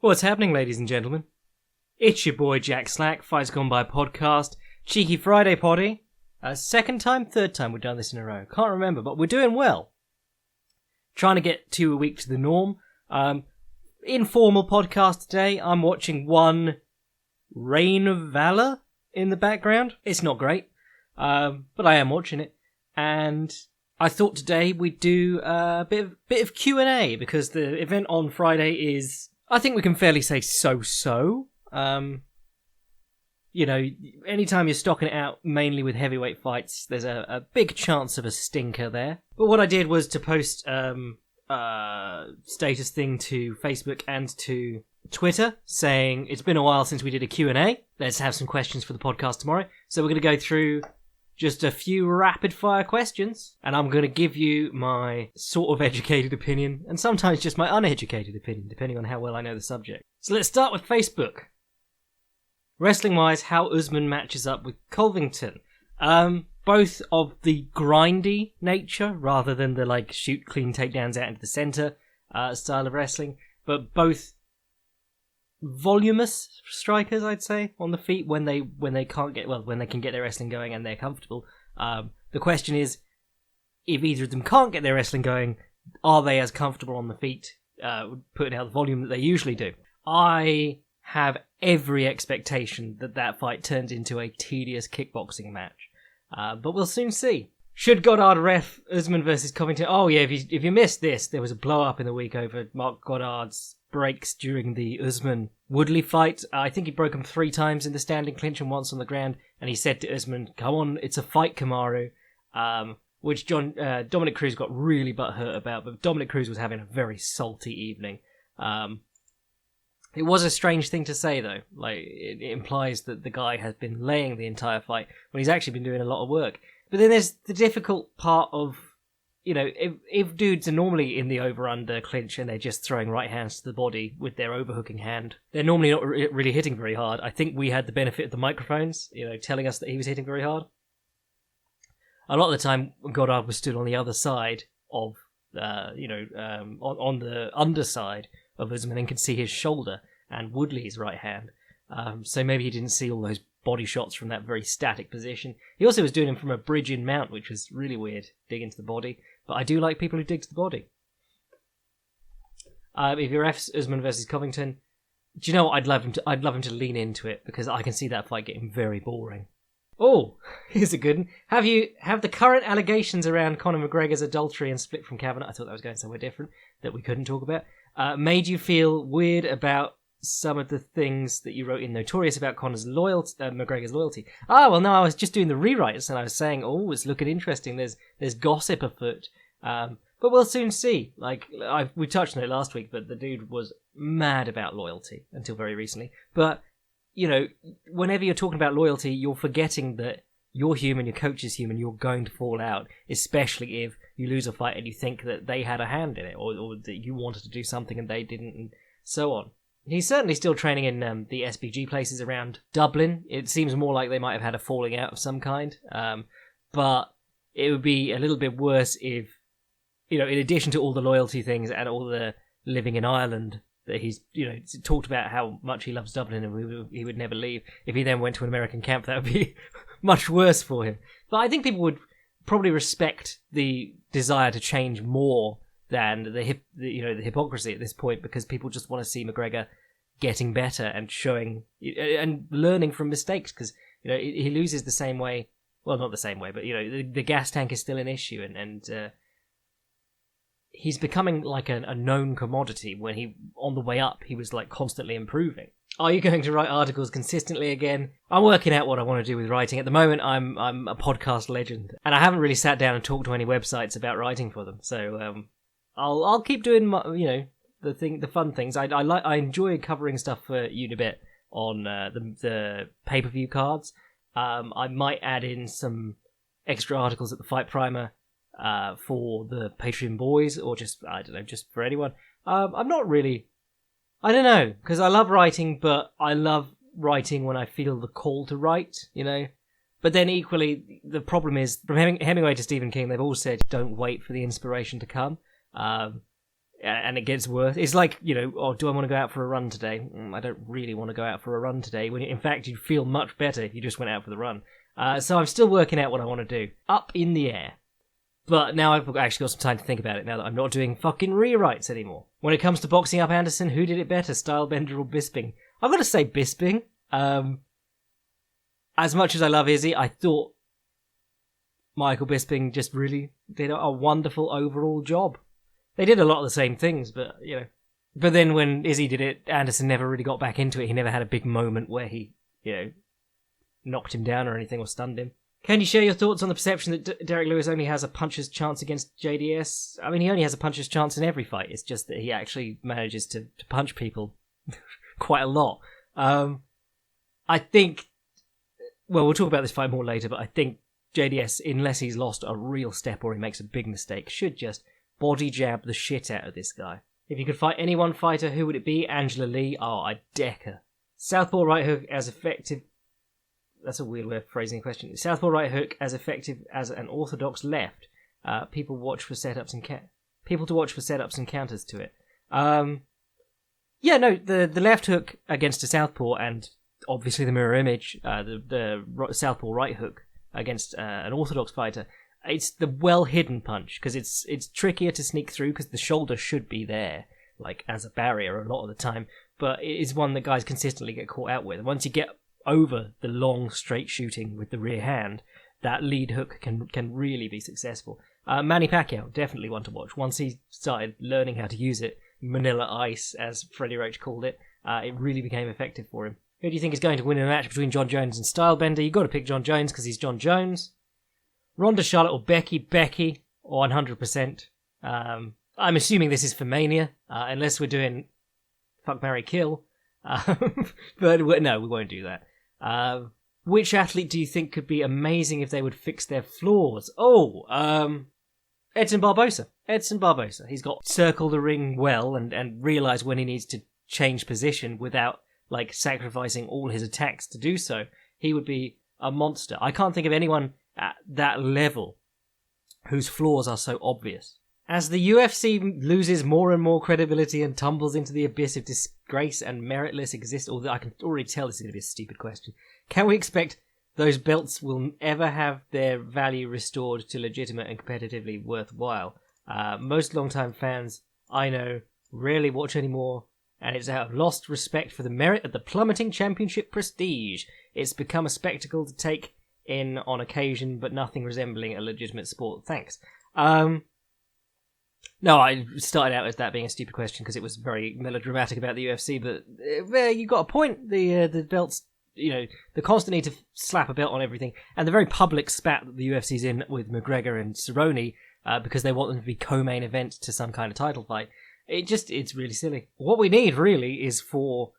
What's happening, ladies and gentlemen? It's your boy Jack Slack, Fights Gone By podcast, Cheeky Friday potty. Second time, third time we've done this in a row. Can't remember, but we're doing well. Trying to get 2 a week to the norm. Informal podcast today. I'm watching one Reign of Valor in the background. It's not great, but I am watching it. And I thought today we'd do a bit of Q&A because the event on Friday is, I think we can fairly say so-so. You know, anytime you're stocking it out mainly with heavyweight fights, there's a big chance of a stinker there. But what I did was to post status thing to Facebook and to Twitter saying it's been a while since we did a Q&A. Let's have some questions for the podcast tomorrow. So we're going to go through just a few rapid-fire questions, and I'm going to give you my sort of educated opinion, and sometimes just my uneducated opinion, depending on how well I know the subject. So let's start with Facebook. Wrestling-wise, how Usman matches up with Covington. Both of the grindy nature, rather than the shoot clean takedowns out into the center style of wrestling, but both voluminous strikers, I'd say, on the feet when they can't get when they can get their wrestling going and they're comfortable. The question is, if either of them can't get their wrestling going, are they as comfortable on the feet, putting out the volume that they usually do? I have every expectation that fight turns into a tedious kickboxing match, but we'll soon see. Should Goddard ref Usman versus Covington? Oh yeah, if you missed this, there was a blow up in the week over Mark Goddard's breaks during the Usman-Woodley fight. I think he broke him 3 times in the standing clinch and once on the ground, and he said to Usman, "Come on, it's a fight, Kamaru," which Dominic Cruz got really butthurt about, but Dominic Cruz was having a very salty evening. It was a strange thing to say, though. It implies that the guy has been laying the entire fight when he's actually been doing a lot of work. But then there's the difficult part of, you know, if dudes are normally in the over-under clinch and they're just throwing right hands to the body with their overhooking hand, they're normally not really hitting very hard. I think we had the benefit of the microphones, you know, telling us that he was hitting very hard. A lot of the time, Goddard was stood on the other side of, on the underside of Usman and could see his shoulder and Woodley's right hand. So maybe he didn't see all those body shots from that very static position. He also was doing them from a bridge in mount, which was really weird, digging to the body. But I do like people who dig to the body. If you're Usman versus Covington, do you know what? I'd love him to lean into it because I can see that fight getting very boring. Oh, here's a good one. Have the current allegations around Conor McGregor's adultery and split from Kavanaugh, I thought that was going somewhere different, that we couldn't talk about, made you feel weird about some of the things that you wrote in Notorious about Conor's McGregor's loyalty? Well, no, I was just doing the rewrites and I was saying, oh, it's looking interesting. There's gossip afoot. But we'll soon see. We touched on it last week, but the dude was mad about loyalty until very recently. But, you know, whenever you're talking about loyalty, you're forgetting that you're human, your coach is human, you're going to fall out, especially if you lose a fight and you think that they had a hand in it, or that you wanted to do something and they didn't, and so on. He's certainly still training in the SBG places around Dublin. It seems more like they might have had a falling out of some kind. But it would be a little bit worse if, you know, in addition to all the loyalty things and all the living in Ireland, that he's, you know, talked about how much he loves Dublin and he would never leave. If he then went to an American camp, that would be much worse for him. But I think people would probably respect the desire to change more than the hypocrisy at this point, because people just want to see McGregor getting better and showing and learning from mistakes, because, you know, he loses the same way. Well, not the same way, but, you know, the gas tank is still an issue, and he's becoming like a known commodity when on the way up, he was constantly improving. Are you going to write articles consistently again? I'm working out what I want to do with writing. At the moment, I'm a podcast legend, and I haven't really sat down and talked to any websites about writing for them. So I'll keep doing the fun things. I enjoy covering stuff for Unibet on the pay-per-view cards. I might add in some extra articles at the Fight Primer for the Patreon boys, or just for anyone. I'm not really, I don't know, because I love writing, but I love writing when I feel the call to write, you know. But then equally, the problem is, from Hemingway to Stephen King, they've all said, don't wait for the inspiration to come. And it gets worse. It's like, oh, do I want to go out for a run today? I don't really want to go out for a run today. When in fact, you'd feel much better if you just went out for the run. So I'm still working out what I want to do. Up in the air. But now I've actually got some time to think about it now that I'm not doing fucking rewrites anymore. When it comes to boxing up Anderson, who did it better, Stylebender or Bisping? I've got to say Bisping. As much as I love Izzy, I thought Michael Bisping just really did a wonderful overall job. They did a lot of the same things, but, But then when Izzy did it, Anderson never really got back into it. He never had a big moment where he, knocked him down or anything or stunned him. Can you share your thoughts on the perception that Derek Lewis only has a puncher's chance against JDS? I mean, he only has a puncher's chance in every fight. It's just that he actually manages to punch people quite a lot. I think... Well, we'll talk about this fight more later, but I think JDS, unless he's lost a real step or he makes a big mistake, should just body jab the shit out of this guy. If you could fight any one fighter, who would it be? Angela Lee? Oh, I'd deck her. Southpaw right hook as effective... That's a weird way of phrasing the question. Southpaw right hook as effective as an orthodox left. People to watch for setups and counters to it. The left hook against a southpaw and obviously the mirror image, the southpaw right hook against an orthodox fighter. It's the well-hidden punch because it's trickier to sneak through because the shoulder should be there, like as a barrier a lot of the time. But it is one that guys consistently get caught out with. Once you get over the long straight shooting with the rear hand, that lead hook can really be successful. Manny Pacquiao, definitely one to watch. Once he started learning how to use it, Manila Ice, as Freddie Roach called it, it really became effective for him. Who do you think is going to win a match between John Jones and Stylebender? You've got to pick John Jones because he's John Jones. Ronda, Charlotte or Becky? Becky, 100%. I'm assuming this is for Mania, unless we're doing Fuck, Marry, Kill. But no, we won't do that. Which athlete do you think could be amazing if they would fix their flaws? Edson Barbosa. He's got circle the ring well and realise when he needs to change position without sacrificing all his attacks to do so. He would be a monster. I can't think of anyone at that level whose flaws are so obvious. As the UFC loses more and more credibility and tumbles into the abyss of disgrace and meritless existence, although I can already tell this is going to be a stupid question, can we expect those belts will ever have their value restored to legitimate and competitively worthwhile? Most long-time fans I know rarely watch anymore, and it's out of lost respect for the merit of the plummeting championship prestige. It's become a spectacle to take in on occasion, but nothing resembling a legitimate sport. Thanks. No, I started out as that being a stupid question because it was very melodramatic about the UFC, but you got a point. The belts, the constant need to slap a belt on everything, and the very public spat that the UFC's in with McGregor and Cerrone because they want them to be co-main event to some kind of title fight. It's really silly. What we need really is for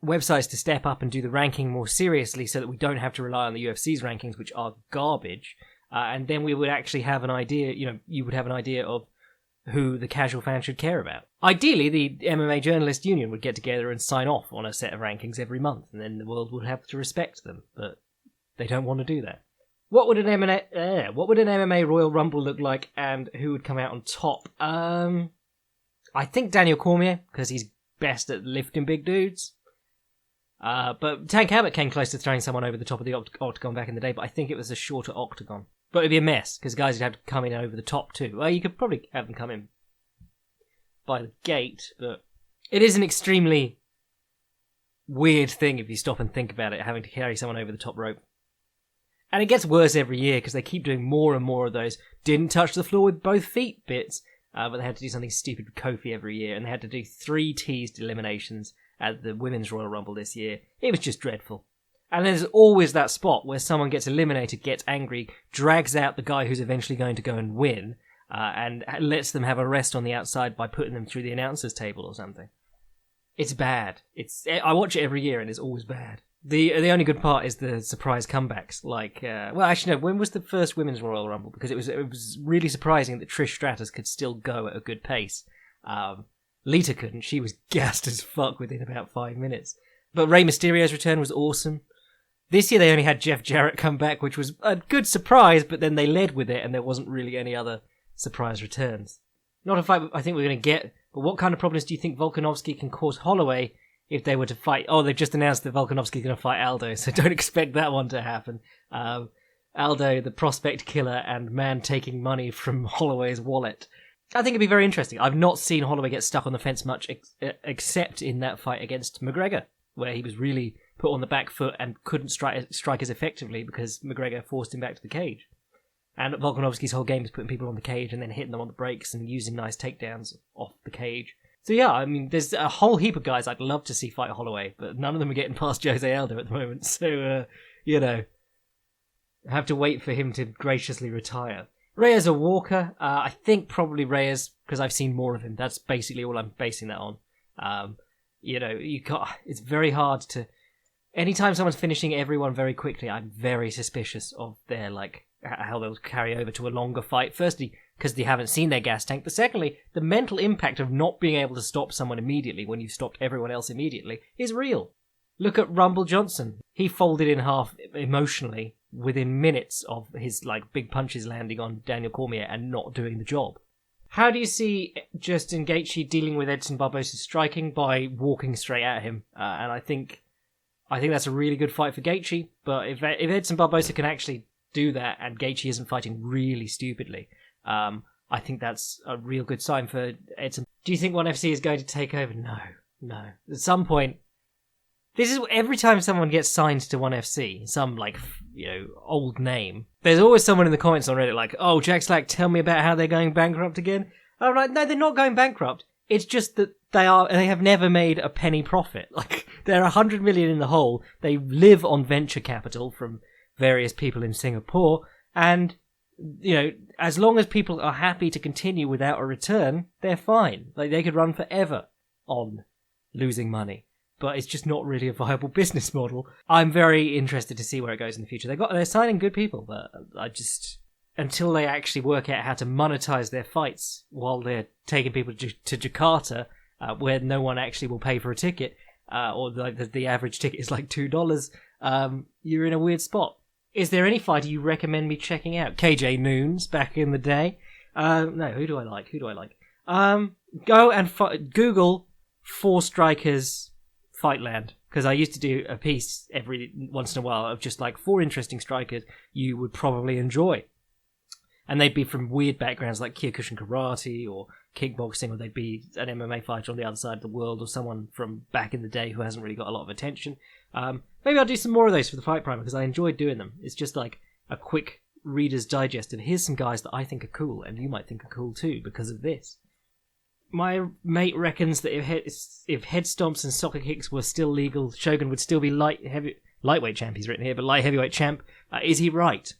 websites to step up and do the ranking more seriously so that we don't have to rely on the UFC's rankings, which are garbage, and then we would actually have an idea, you would have an idea of who the casual fan should care about. Ideally, the MMA Journalist Union would get together and sign off on a set of rankings every month, and then the world would have to respect them, but they don't want to do that. What would an MMA Royal Rumble look like, and who would come out on top? I think Daniel Cormier, because he's best at lifting big dudes. But Tank Abbott came close to throwing someone over the top of the octagon back in the day, but I think it was a shorter octagon. But it'd be a mess, because guys would have to come in over the top too. Well, you could probably have them come in by the gate, but it is an extremely weird thing if you stop and think about it, having to carry someone over the top rope. And it gets worse every year, because they keep doing more and more of those didn't touch the floor with both feet bits, but they had to do something stupid with Kofi every year, and they had to do 3 teased eliminations at the Women's Royal Rumble this year. It was just dreadful. And there's always that spot where someone gets eliminated, gets angry, drags out the guy who's eventually going to go and win, and lets them have a rest on the outside by putting them through the announcer's table or something. It's bad. I watch it every year and it's always bad. The only good part is the surprise comebacks. When was the first Women's Royal Rumble? Because it was really surprising that Trish Stratus could still go at a good pace. Lita couldn't. She was gassed as fuck within about 5 minutes. But Rey Mysterio's return was awesome. This year they only had Jeff Jarrett come back, which was a good surprise, but then they led with it and there wasn't really any other surprise returns. Not a fight I think we're going to get, but what kind of problems do you think Volkanovski can cause Holloway if they were to fight? Oh, they've just announced that Volkanovski's going to fight Aldo, so don't expect that one to happen. Aldo, the prospect killer and man taking money from Holloway's wallet. I think it'd be very interesting. I've not seen Holloway get stuck on the fence much, except in that fight against McGregor, where he was really put on the back foot and couldn't strike as effectively because McGregor forced him back to the cage. And Volkanovski's whole game is putting people on the cage and then hitting them on the brakes and using nice takedowns off the cage. So yeah, I mean, there's a whole heap of guys I'd love to see fight Holloway, but none of them are getting past Jose Aldo at the moment. So, I have to wait for him to graciously retire. Reyes or Walker? I think probably Reyes, because I've seen more of him. That's basically all I'm basing that on. It's very hard to... Anytime someone's finishing everyone very quickly, I'm very suspicious of their, how they'll carry over to a longer fight. Firstly, because they haven't seen their gas tank, but secondly, the mental impact of not being able to stop someone immediately when you've stopped everyone else immediately is real. Look at Rumble Johnson. He folded in half emotionally within minutes of his big punches landing on Daniel Cormier and not doing the job. How do you see Justin Gaethje dealing with Edson Barbosa's striking? By walking straight at him, and I think that's a really good fight for Gaethje. But if Edson Barbosa can actually do that and Gaethje isn't fighting really stupidly, I think that's a real good sign for Edson. Do you think ONE FC is going to take over? No. At some point, this is every time someone gets signed to ONE FC, some old name. There's always someone in the comments on Reddit "Oh, Jack Slack, tell me about how they're going bankrupt again." I'm like, no, they're not going bankrupt. It's just that they have never made a penny profit. They're 100 million in the hole. They live on venture capital from various people in Singapore, and as long as people are happy to continue without a return, they're fine. They could run forever on losing money, but it's just not really a viable business model. I'm very interested to see where it goes in the future. They're signing good people, but until they actually work out how to monetize their fights while they're taking people to Jakarta, where no one actually will pay for a ticket, or the average ticket is $2, you're in a weird spot. Is there any fighter you recommend me checking out? KJ Noons, back in the day. No, who do I like? Go and Google 4 Strikers Fightland, because I used to do a piece every once in a while of just 4 interesting strikers you would probably enjoy. And they'd be from weird backgrounds like Kyokushin karate or kickboxing, or they'd be an MMA fighter on the other side of the world, or someone from back in the day who hasn't really got a lot of attention. Maybe I'll do some more of those for the Fight Primer, because I enjoyed doing them. It's just a quick Reader's Digest of here's some guys that I think are cool, and you might think are cool too because of this. My mate reckons that if head stomps and soccer kicks were still legal, Shogun would still be lightweight champ, he's written here, but light heavyweight champ. Is he right?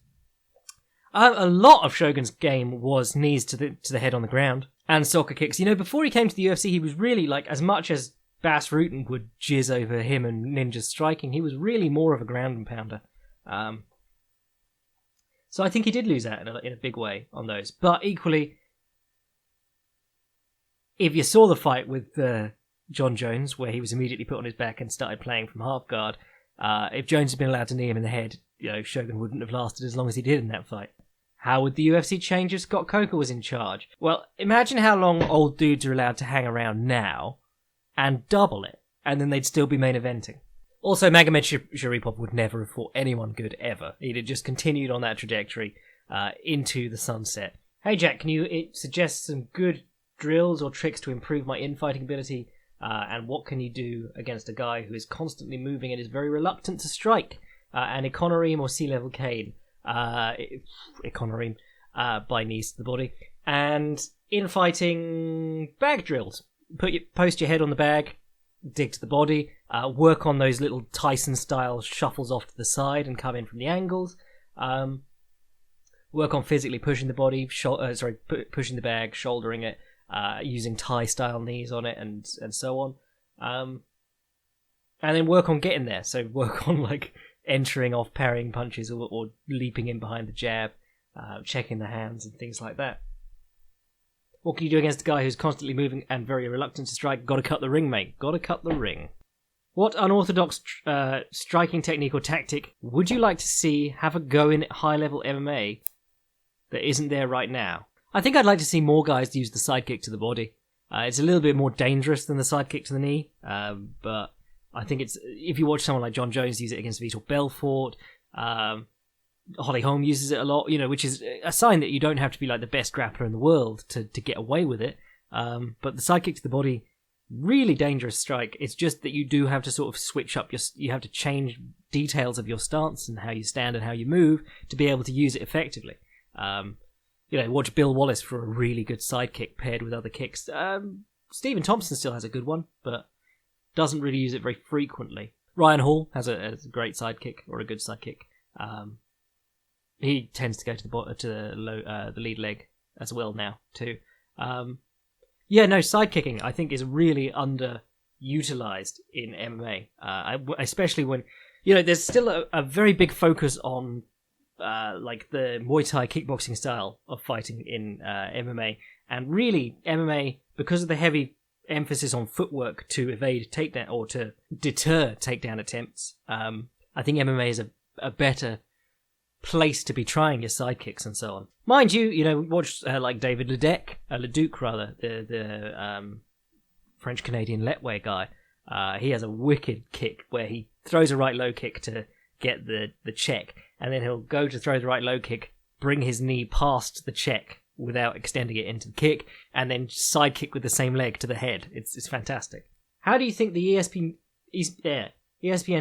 A lot of Shogun's game was knees to the head on the ground and soccer kicks. Before he came to the UFC, he was really as much as Bas Rutten would jizz over him and Ninja's striking, he was really more of a ground and pounder. So I think he did lose out in a big way on those. But equally, if you saw the fight with John Jones, where he was immediately put on his back and started playing from half guard, if Jones had been allowed to knee him in the head, Shogun wouldn't have lasted as long as he did in that fight. How would the UFC change if Scott Coker was in charge? Well, imagine how long old dudes are allowed to hang around now, and double it, and then they'd still be main eventing. Also, Magomed Sharipov would never have fought anyone good ever. He'd have just continued on that trajectory into the sunset. Hey Jack, can you suggest some good drills or tricks to improve my infighting ability? And what can you do against a guy who is constantly moving and is very reluctant to strike? An Econoreem or Sea-Level Cane? Econoreem, by knees to the body. And infighting bag drills. Post your head on the bag, dig to the body, work on those little Tyson-style shuffles off to the side and come in from the angles. Work on physically pushing the body, pushing the bag, shouldering it, using Thai-style knees on it, and so on. And then work on getting there. So work on entering off parrying punches or leaping in behind the jab, checking the hands and things like that. What can you do against a guy who's constantly moving and very reluctant to strike? Gotta cut the ring, mate. Gotta cut the ring. What unorthodox striking technique or tactic would you like to see have a go in high-level MMA that isn't there right now? I think I'd like to see more guys use the sidekick to the body. It's a little bit more dangerous than the sidekick to the knee, but I think it's, if you watch someone like John Jones use it against Vitor Belfort, Holly Holm uses it a lot, which is a sign that you don't have to be like the best grappler in the world to get away with it. But the sidekick to the body, really dangerous strike. It's just that you do have to sort of switch up you have to change details of your stance and how you stand and how you move to be able to use it effectively. Watch Bill Wallace for a really good sidekick paired with other kicks. Stephen Thompson still has a good one, but doesn't really use it very frequently. Ryan Hall has a great sidekick, or a good sidekick. He tends to go to the lead leg as well now too. Sidekicking I think is really underutilized in MMA, especially when there's still a very big focus on like the Muay Thai kickboxing style of fighting in MMA, and really MMA, because of the heavy emphasis on footwork to evade takedown or to deter takedown attempts. I think MMA is a better place to be trying your sidekicks and so on. Mind you, watch like David Leduc, the French Canadian Letway guy. He has a wicked kick where he throws a right low kick to get the check, and then he'll go to throw the right low kick, bring his knee past the check without extending it into the kick, and then side kick with the same leg to the head. It's fantastic. How do you think the ESPN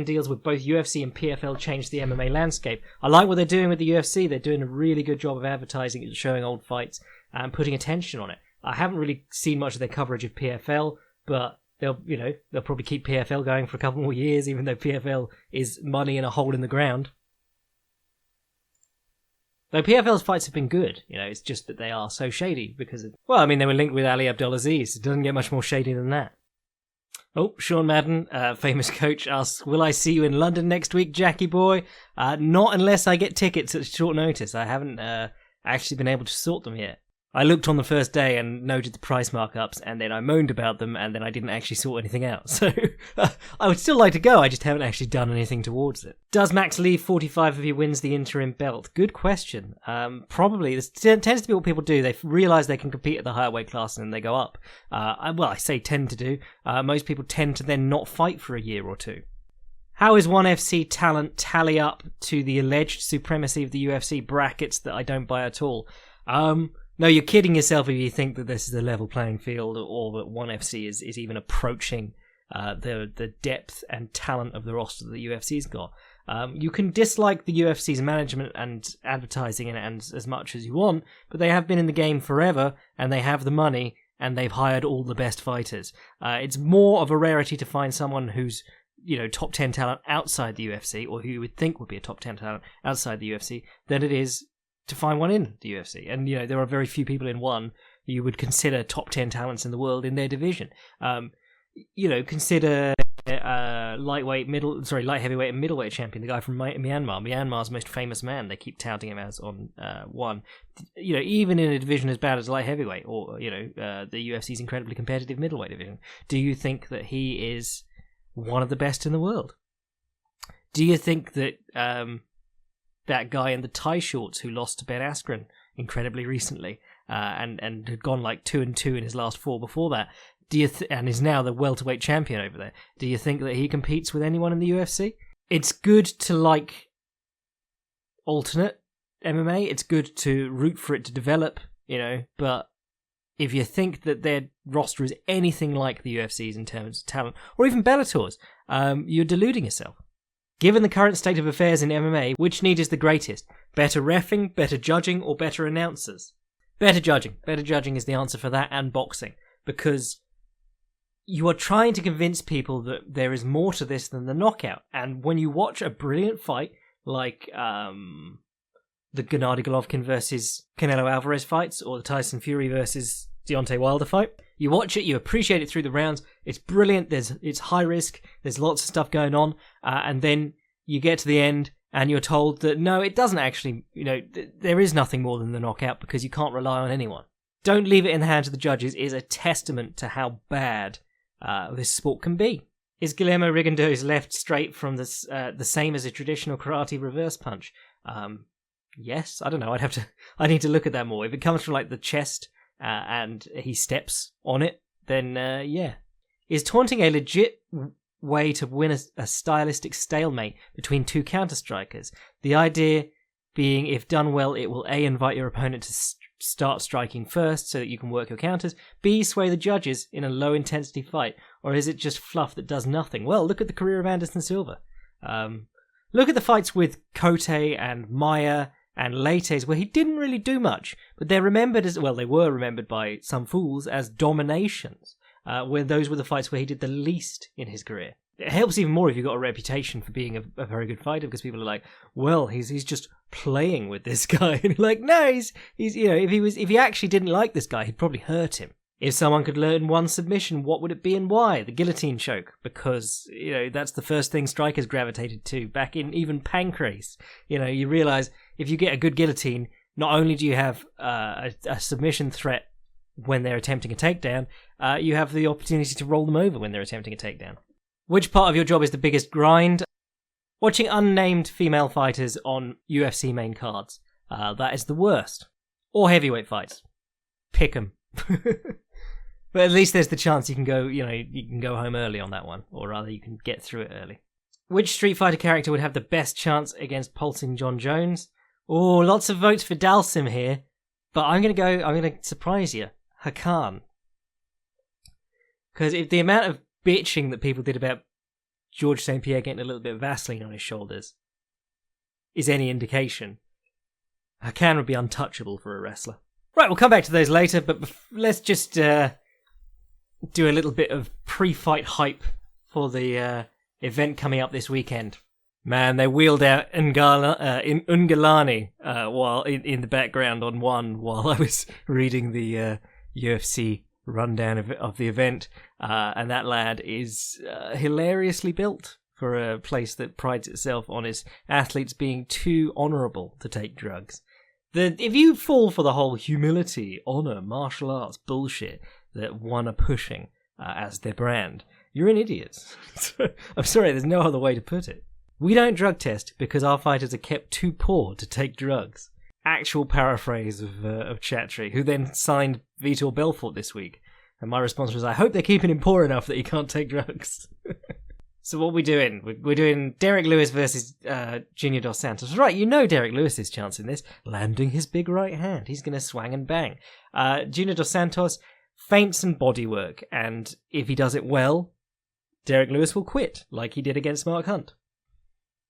deals with both UFC and PFL change the MMA landscape? I like what they're doing with the UFC. They're doing a really good job of advertising and showing old fights and putting attention on it. I haven't really seen much of their coverage of PFL, but they'll probably keep PFL going for a couple more years, even though PFL is money in a hole in the ground. Though PFL's fights have been good, it's just that they are so shady because they were linked with Ali Abdelaziz. It doesn't get much more shady than that. Oh, Sean Madden, famous coach, asks, will I see you in London next week, Jackie boy? Not unless I get tickets at short notice. I haven't actually been able to sort them yet. I looked on the first day and noted the price markups, and then I moaned about them, and then I didn't actually sort anything out. So I would still like to go, I just haven't actually done anything towards it. Does Max leave 45 if he wins the interim belt? Good question. Probably. This tends to be what people do. They realise they can compete at the higher weight class and then they go up. I say tend to do. Most people tend to then not fight for a year or two. How is ONE FC talent tally up to the alleged supremacy of the UFC brackets that I don't buy at all? No, you're kidding yourself if you think that this is a level playing field, or that ONE FC is even approaching the depth and talent of the roster that the UFC's got. You can dislike the UFC's management and advertising and as much as you want, but they have been in the game forever, and they have the money, and they've hired all the best fighters. It's more of a rarity to find someone who's top 10 talent outside the UFC, or who you would think would be a top 10 talent outside the UFC, than it is to find one in the UFC. And, there are very few people in ONE you would consider top 10 talents in the world in their division. Consider light heavyweight and middleweight champion, the guy from Myanmar. Myanmar's most famous man. They keep touting him as on ONE. Even in a division as bad as light heavyweight, or, the UFC's incredibly competitive middleweight division, do you think that he is one of the best in the world? Do you think that that guy in the tie shorts who lost to Ben Askren incredibly recently, and had gone like 2-2 in his last 4 before that, and is now the welterweight champion over there, do you think that he competes with anyone in the UFC? It's good to like alternate MMA. It's good to root for it to develop, but if you think that their roster is anything like the UFC's in terms of talent, or even Bellator's, you're deluding yourself. Given the current state of affairs in MMA, which need is the greatest? Better reffing, better judging, or better announcers? Better judging. Better judging is the answer for that, and boxing. Because you are trying to convince people that there is more to this than the knockout. And when you watch a brilliant fight, like the Gennady Golovkin versus Canelo Alvarez fights, or the Tyson Fury versus Deontay Wilder fight, you watch it, you appreciate it through the rounds, it's brilliant, it's high risk, there's lots of stuff going on, and then you get to the end and you're told that no, it doesn't actually, there is nothing more than the knockout because you can't rely on anyone. Don't leave it in the hands of the judges is a testament to how bad this sport can be. Is Guillermo Rigondeaux's left straight from the same as a traditional karate reverse punch? Yes, I don't know. I need to look at that more. If it comes from like the chest and he steps on it, then yeah. Is taunting a legit way to win a stylistic stalemate between two counter-strikers? The idea being, if done well, it will A, invite your opponent to start striking first so that you can work your counters, B, sway the judges in a low-intensity fight, or is it just fluff that does nothing? Well, look at the career of Anderson Silva. Look at the fights with Kote and Maya and Leites, where he didn't really do much, but they're remembered as, well, they were remembered by some fools as dominations, where those were the fights where he did the least in his career. It helps even more if you've got a reputation for being a very good fighter, because people are like, well, he's just playing with this guy. And you're like, no, he's you know, if he actually didn't like this guy, he'd probably hurt him. If someone could learn one submission, what would it be and why? The guillotine choke, because, you know, that's the first thing strikers gravitated to back in even Pancrase. You know, you realise if you get a good guillotine, not only do you have a submission threat when they're attempting a takedown, you have the opportunity to roll them over when they're attempting a takedown. Which part of your job is the biggest grind? Watching unnamed female fighters on UFC main cards. That is the worst. Or heavyweight fights. Pick 'em. But at least there's the chance you can go home early on that one, or rather you can get through it early. Which Street Fighter character would have the best chance against pulsing John Jones? Oh, lots of votes for Dalsim here, but I'm going to surprise you. Hakan. Because if the amount of bitching that people did about George St. Pierre getting a little bit of Vaseline on his shoulders is any indication, Hakan would be untouchable for a wrestler. Right, we'll come back to those later, but let's just do a little bit of pre-fight hype for the event coming up this weekend. Man, they wheeled out Ungalani while in the background on one while I was reading the UFC rundown of the event, and that lad is hilariously built for a place that prides itself on its athletes being too honourable to take drugs. If you fall for the whole humility, honour, martial arts bullshit that one are pushing as their brand, you're an idiot. I'm sorry, there's no other way to put it. We don't drug test because our fighters are kept too poor to take drugs. Actual paraphrase of Chatri, who then signed Vitor Belfort this week. And my response was, I hope they're keeping him poor enough that he can't take drugs. So what are we doing? We're doing Derek Lewis versus Junior Dos Santos. Right, you know Derek Lewis's chance in this. Landing his big right hand. He's going to swang and bang. Junior Dos Santos, feints and bodywork. And if he does it well, Derek Lewis will quit, like he did against Mark Hunt.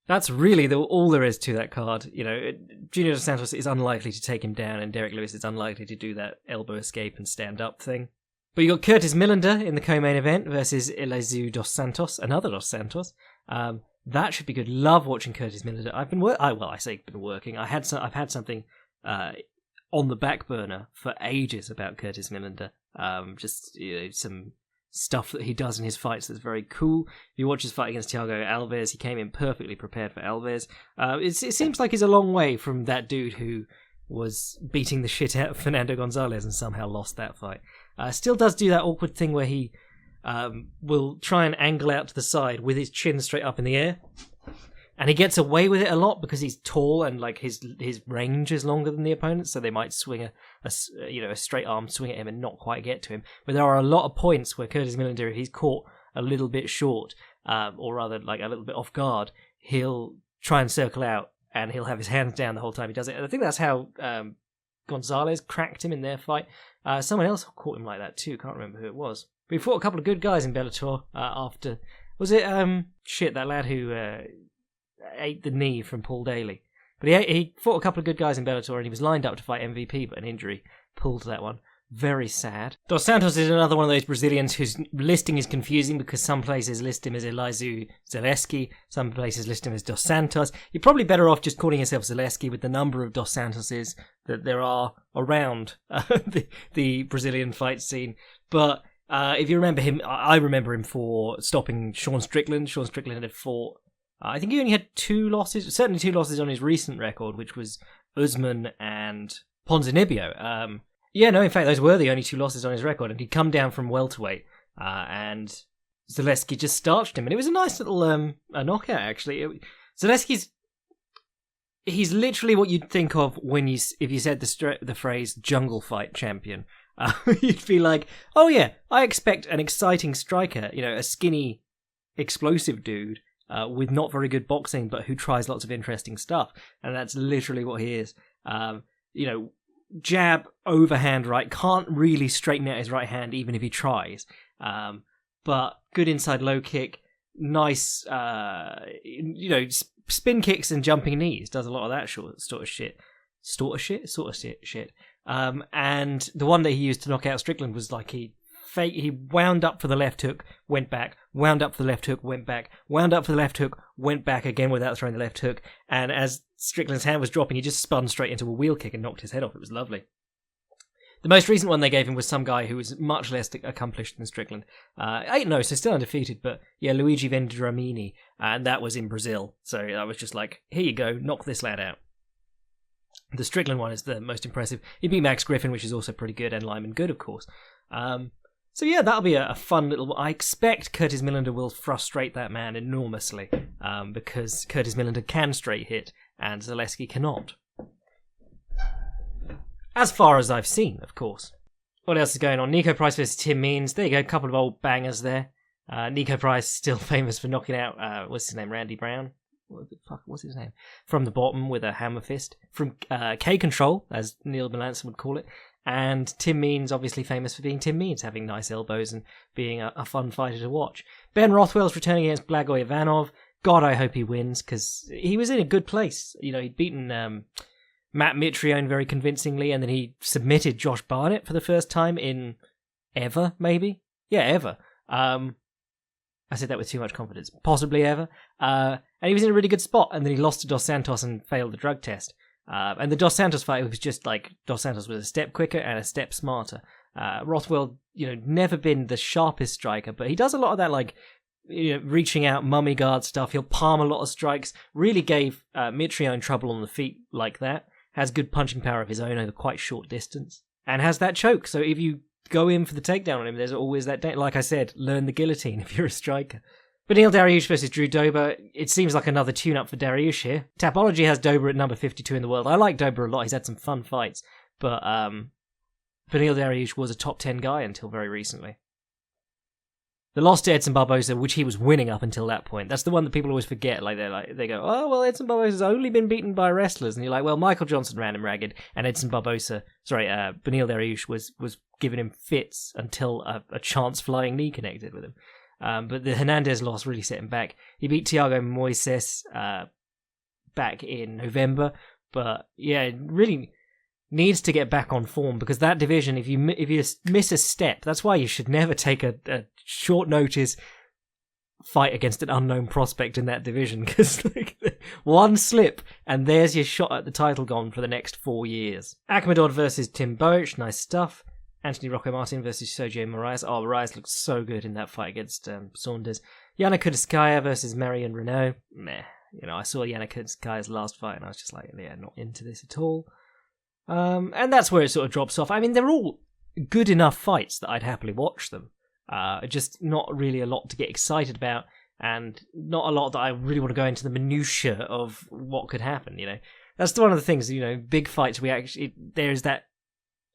That's really all there is to that card. You know, Junior Dos Santos is unlikely to take him down, and Derek Lewis is unlikely to do that elbow escape and stand up thing. But you got Curtis Millender in the co-main event versus Eleazar Dos Santos, another Dos Santos. That should be good. Love watching Curtis Millender. I've been working. I've had something on the back burner for ages about Curtis Millender. Some stuff that he does in his fights that's very cool. If you watch his fight against Thiago Alves, he came in perfectly prepared for Alves. It seems like he's a long way from that dude who was beating the shit out of Fernando Gonzalez and somehow lost that fight. Still does do that awkward thing where he will try and angle out to the side with his chin straight up in the air. And he gets away with it a lot because he's tall and like his range is longer than the opponent, so they might swing a straight arm swing at him and not quite get to him. But there are a lot of points where Curtis Millender, if he's caught a little bit short, or rather like a little bit off guard, he'll try and circle out and he'll have his hands down the whole time he does it. And I think that's how Gonzalez cracked him in their fight. Someone else caught him like that too. Can't remember who it was. But he fought a couple of good guys in Bellator after. Was it that lad who ate the knee from Paul Daly? But he fought a couple of good guys in Bellator, and he was lined up to fight MVP, but an injury pulled that one. Very sad. Dos Santos is another one of those Brazilians whose listing is confusing because some places list him as Elizeu Zaleski, some places list him as Dos Santos. You're probably better off just calling yourself Zaleski with the number of Dos Santoses that there are around the Brazilian fight scene. But if you remember him, I remember him for stopping Sean Strickland. Sean Strickland had fought, I think he only had 2 losses, certainly 2 losses on his recent record, which was Usman and Ponzinibbio. In fact, those were the only 2 losses on his record, and he'd come down from welterweight, and Zaleski just starched him, and it was a nice little a knockout, actually. Zaleski's... He's literally what you'd think of when if you said the phrase jungle fight champion. You'd be like, oh yeah, I expect an exciting striker, a skinny, explosive dude with not very good boxing, but who tries lots of interesting stuff. And that's literally what he is. Jab, overhand right, can't really straighten out his right hand even if he tries. But good inside low kick, nice, spin kicks and jumping knees. Does a lot of that sort of shit. And the one that he used to knock out Strickland was like he wound up for the left hook, went back, wound up for the left hook, went back, wound up for the left hook, went back again without throwing the left hook, and as Strickland's hand was dropping, he just spun straight into a wheel kick and knocked his head off. It was lovely. The most recent one they gave him was some guy who was much less accomplished than Strickland. So still undefeated, but yeah, Luigi Vendramini, and that was in Brazil. So I was just like, here you go, knock this lad out. The Strickland one is the most impressive. He beat Max Griffin, which is also pretty good, and Lyman Good, of course. So yeah, that'll be a fun little... I expect Curtis Millender will frustrate that man enormously, because Curtis Millender can straight hit, and Zaleski cannot. As far as I've seen, of course. What else is going on? Nico Price versus Tim Means. There you go, a couple of old bangers there. Nico Price still famous for knocking out, what's his name, Randy Brown? What's his name? From the bottom with a hammer fist. From K-Control, as Neil Melanson would call it. And Tim Means, obviously famous for being Tim Means, having nice elbows and being a fun fighter to watch. Ben Rothwell's returning against Blagoy Ivanov. God, I hope he wins, because he was in a good place. He'd beaten Matt Mitrione very convincingly, and then he submitted Josh Barnett for the first time in ever, maybe? Yeah, ever. I said that with too much confidence. Possibly ever. And he was in a really good spot, and then he lost to Dos Santos and failed the drug test. And the Dos Santos fight was just like Dos Santos was a step quicker and a step smarter. Rothwell, never been the sharpest striker, but he does a lot of that, reaching out, mummy guard stuff. He'll palm a lot of strikes. Really gave Mitrione trouble on the feet like that. Has good punching power of his own over quite short distance. And has that choke. So if you go in for the takedown on him, there's always that... Like I said, learn the guillotine if you're a striker. Benil Dariush versus Drew Dober. It seems like another tune-up for Dariush here. Tapology has Dober at number 52 in the world. I like Dober a lot. He's had some fun fights. But Benil Dariush was a top 10 guy until very recently. The loss to Edson Barbosa, which he was winning up until that point. That's the one that people always forget. They go, oh, well, Edson Barbosa's only been beaten by wrestlers. And you're like, well, Michael Johnson ran him ragged. And Benil Dariush was giving him fits until a chance flying knee connected with him. But the Hernandez loss really set him back. He beat Thiago Moises back in November, but yeah, really needs to get back on form, because that division, if you miss a step, that's why you should never take a short notice fight against an unknown prospect in that division, because one slip and there's your shot at the title gone for the next 4 years. Akhmedov versus Tim Boach, nice stuff. Anthony Rocco Martin versus Sergio Moraes. Oh, Moraes looks so good in that fight against Saunders. Yana Kudskaya versus Marion Renault. Meh. I saw Yana Kudskaya's last fight and I was just like, yeah, not into this at all. And that's where it sort of drops off. I mean, they're all good enough fights that I'd happily watch them. Just not really a lot to get excited about, and not a lot that I really want to go into the minutiae of what could happen, That's one of the things, big fights, there's that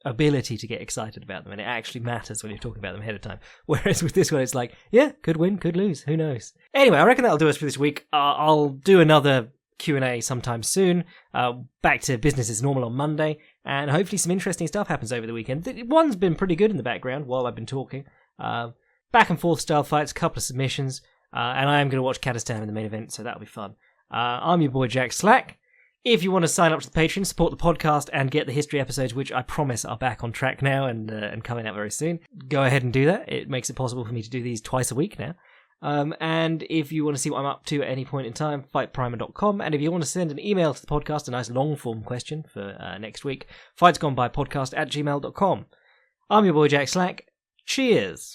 ability to get excited about them, and it actually matters when you're talking about them ahead of time. Whereas with this one, it's like, yeah, could win, could lose, who knows? Anyway, I reckon that'll do us for this week. I'll do another Q&A sometime soon. Back to business as normal on Monday, and hopefully some interesting stuff happens over the weekend. One's been pretty good in the background while I've been talking. Back and forth style fights, a couple of submissions, and I am going to watch Kazakhstan in the main event, so that'll be fun. I'm your boy Jack Slack. If you want to sign up to the Patreon, support the podcast, and get the history episodes, which I promise are back on track now and coming out very soon, go ahead and do that. It makes it possible for me to do these twice a week now. And if you want to see what I'm up to at any point in time, fightprimer.com. And if you want to send an email to the podcast, a nice long-form question for next week, fightsgonebypodcast@gmail.com. I'm your boy Jack Slack. Cheers.